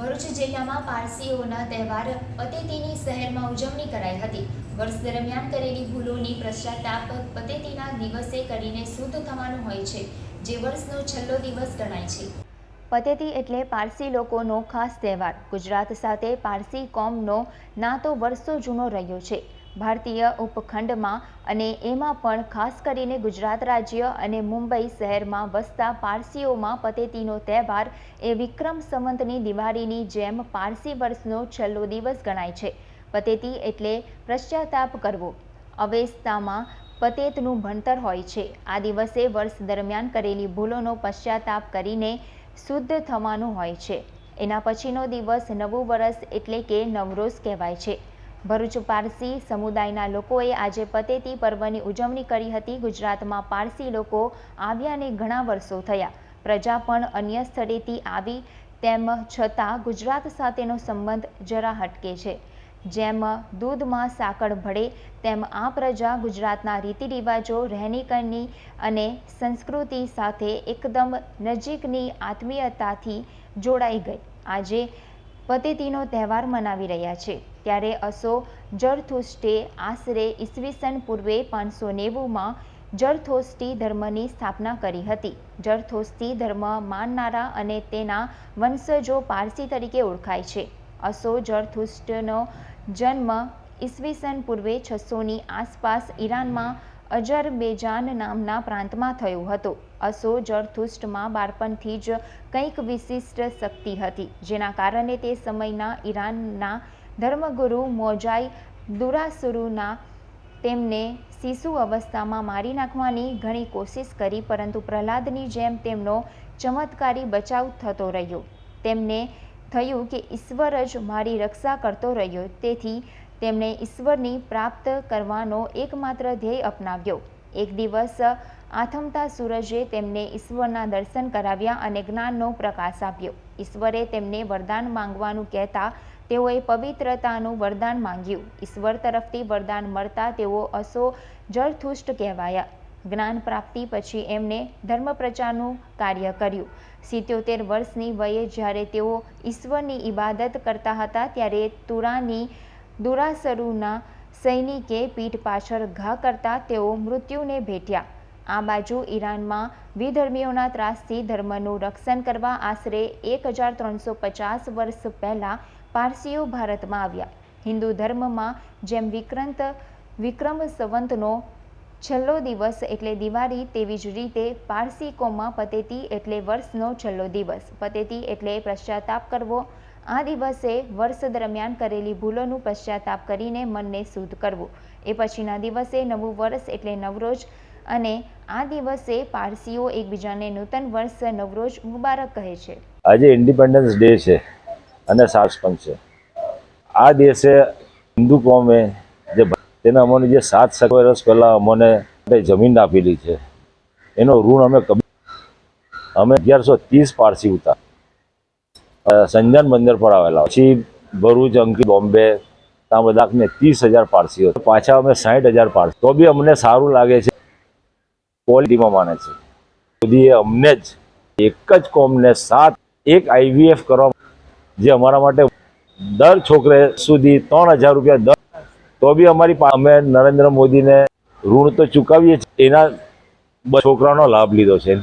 ભરૂચ જિલ્લામાં પારસીઓના તહેવાર પતેતીની શહેરમાં ઉજવણી કરાઈ હતી। વર્ષ દરમિયાન કરેલી ભૂલોની પશ્ચાતાપ પતેતીના દિવસે કરીને શુદ્ધ થવાનું હોય છે, જે વર્ષનો છેલ્લો દિવસ ગણાય છે। પતેતી એટલે પારસી લોકોનો ખાસ તહેવાર। ગુજરાત સાથે પારસી કોમનો નાતો વર્ષો જૂનો રહ્યો છે। ભારતીય ઉપખંડમાં અને એમાં પણ ખાસ કરીને ગુજરાત રાજ્ય અને મુંબઈ શહેરમાં વસતા પારસીઓમાં પતેતીનો તહેવાર એ વિક્રમ સંવતની દિવાળીની જેમ પારસી વર્ષનો છેલ્લો દિવસ ગણાય છે। પતેતી એટલે પશ્ચાતાપ કરવો। અવેસ્તામાં પતેતનું ભણતર હોય છે। આ દિવસે વર્ષ દરમિયાન કરેલી ભૂલોનો પશ્ચાતાપ કરીને શુદ્ધ થવાનું હોય છે। એના પછીનો દિવસ નવું વર્ષ એટલે કે નવરોઝ કહેવાય છે। ભરૂચ પારસી સમુદાયના લોકોએ આજે પતેતી પર્વની ઉજવણી કરી હતી। ગુજરાતમાં પારસી લોકો આવ્યાને ઘણા વર્ષો થયા। પ્રજા પણ અન્ય સ્થળેથી આવી, તેમ છતાં ગુજરાત સાથેનો સંબંધ જરા હટકે છે। જેમ દૂધમાં સાકર ભળે તેમ આ પ્રજા ગુજરાતના રીતિ રિવાજો, રહેણીકરણી અને સંસ્કૃતિ સાથે એકદમ નજીકની આત્મીયતાથી જોડાઈ ગઈ આજે પતેતીનો તહેવાર મનાવી રહ્યા છે। ત્યારે અસો ઝરથુસ્ટ્રે આશરે ઈસવીસન પૂર્વે 590માં ઝરથોસ્ટ્રી ધર્મની સ્થાપના કરી હતી। ઝરથોસ્ટ્રી ધર્મ માનનારા અને તેના વંશજો પારસી તરીકે ઓળખાય છે। અસો ઝરથુસ્ટ્રનો જન્મ ઈસવીસન પૂર્વે 600ની આસપાસ ઈરાનમાં અજરબેજાન નામના પ્રાંતમાં થયો હતો। અસો ઝરથુસ્ટ્રમાં બાળપણથી જ કંઈક વિશિષ્ટ શક્તિ હતી, જેના કારણે તે સમયના ઈરાનના ધર્મગુરુ મોજાઈ દુરાસુરુના તેમને શિશુ અવસ્થામાં મારી નાખવાની ઘણી કોશિશ કરી, પરંતુ પ્રહલાદની જેમ તેમનો ચમત્કારી બચાવ થતો રહ્યો। તેમને થયું કે ઈશ્વર જ મારી રક્ષા કરતો રહ્યો, તેથી તેમણે ઈશ્વરની પ્રાપ્ત કરવાનો એકમાત્ર ધ્યેય અપનાવ્યો। એક દિવસ આથમતા સૂરજે તેમને ઈશ્વરના દર્શન કરાવ્યા અને જ્ઞાનનો પ્રકાશ આપ્યો। ઈશ્વરે તેમને વરદાન માંગવાનું કહેતા તેઓએ પવિત્રતાનું વરદાન માંગ્યું। ઈશ્વર તરફથી વરદાન મળતા તેઓ અસો ઝરથુસ્ટ કહેવાયા। જ્ઞાન પ્રાપ્તિ પછી એમણે ધર્મ પ્રચારનું કાર્ય કર્યું। 77 વર્ષની વયે જ્યારે તેઓ ઈશ્વરની ઇબાદત કરતા હતા, ત્યારે તુરાની દુરાસરુના સૈનિકે પીઠ પાછળ ઘા કરતા તેઓ મૃત્યુને ભેટ્યા। આ બાજુ ઈરાનમાં વિધર્મીઓના ત્રાસથી ધર્મનું રક્ષણ કરવા આશરે 1350 વર્ષ પહેલાં પારસીઓ ભારતમાં આવ્યા। હિન્દુ ધર્મમાં જેમ વિક્રમ સંવતનો છેલ્લો દિવસ એટલે દિવાળી, તેવી જ રીતે પારસી કોમમાં પતેતી એટલે વર્ષનો છેલ્લો દિવસ। પતેતી એટલે પશ્ચાતાપ કરવો। આ દિવસે વર્ષ દરમિયાન કરેલી ભૂલોનું પશ્ચાતાપ કરીને મનને શુદ્ધ કરવું। એ પછીના દિવસે નવું વર્ષ એટલે નવરોઝ, અને આ દિવસે પારસીઓ એકબીજાને નૂતન વર્ષ નવરોઝ મુબારક કહે છે। આજે ઇન્ડિપેન્ડન્સ ડે છે અને સાર્સ પણ છે। આ દિવસે હિન્દુ કોમે તેને અમને જે 7 વર્ષ પહેલાં અમને જમીન આપેલી છે, એનો ઋણ અમે 1130 પારસી ઉતા સંજાન બંદર પર આવેલા, પછી ભરૂચ, અંકિત, બોમ્બે ત્યાં બધાને 30,000 પારસીઓ, પાછા અમે 60,000 પારસી। તો બી અમને સારું લાગે છે, ક્વોલિટીમાં માને છે। મોદીએ અમને જ એક જ કોમને એક IVF કરવા, જે અમારા માટે દર છોકરે સુધી 3,000 રૂપિયા દર, તો બી અમે નરેન્દ્ર મોદીને ઋણ તો ચૂકવીએ છીએ, એના છોકરાનો લાભ લીધો છે।